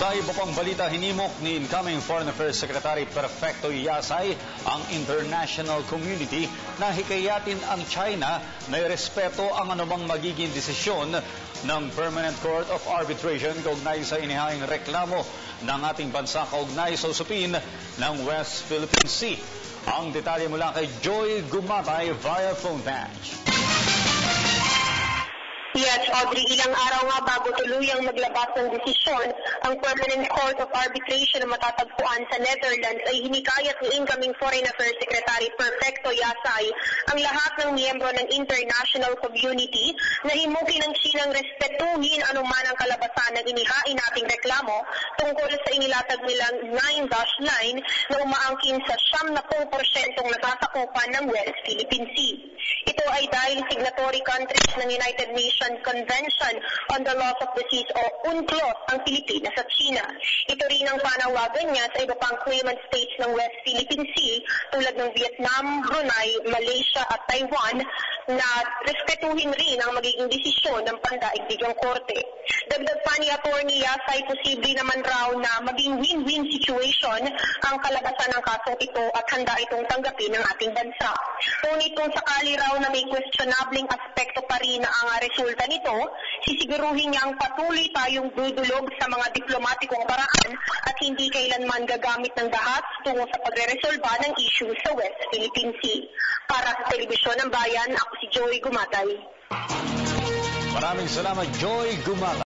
Sa iba pang balita, hinimok ni incoming Foreign Affairs Secretary Perfecto Yasay ang international community na hikayatin ang China na irespeto ang anumang magiging desisyon ng Permanent Court of Arbitration kaugnay sa inihahing reklamo ng ating bansa kaugnay sa usapin ng West Philippine Sea. Ang detalye mula kay Joy Gumatay via phone patch. Yes, Audrey, ilang araw nga bago tuluyang maglabas ng desisyon, ang Permanent Court of Arbitration na matatagpuan sa Netherlands ay hinikayat ni incoming Foreign Affairs Secretary Perfecto Yasay ang lahat ng miyembro ng international community na himukin ng Chinang respetuhin anuman ang kalabasan ng inihain nating reklamo tungkol sa inilatag nilang 9-dash line na umaangkin sa 70% nasasakupan ng West Philippine Sea. Ito ay dahil signatory countries ng United Nations Convention on the Laws of the Seas o UNCLOS ang Pilipinas at China. Ito rin ang panawagan niya sa iba pang claimant states ng West Philippine Sea tulad ng Vietnam, Brunei, Malaysia at Taiwan na respetuhin rin ang magiging desisyon ng pandaigdigang korte. Dagdag pa ni Atty. Yasay, posible naman raw na maging win-win situation ang kalabasan ng kasong ito at handa itong tanggapin ng ating bansa. Ngunit kung sakali raw na may questionabling aspekto pa rin ang resulta nito, sisiguruhin niyang patuloy tayong dudulog sa mga diplomatikong paraan at hindi kailanman gagamit ng dahas tungo sa pagre-resolba ng issue sa West Philippine Sea. Para sa Telebisyon ng Bayan, ako si Joy Gumatay. Maraming salamat, Joy Gumatay.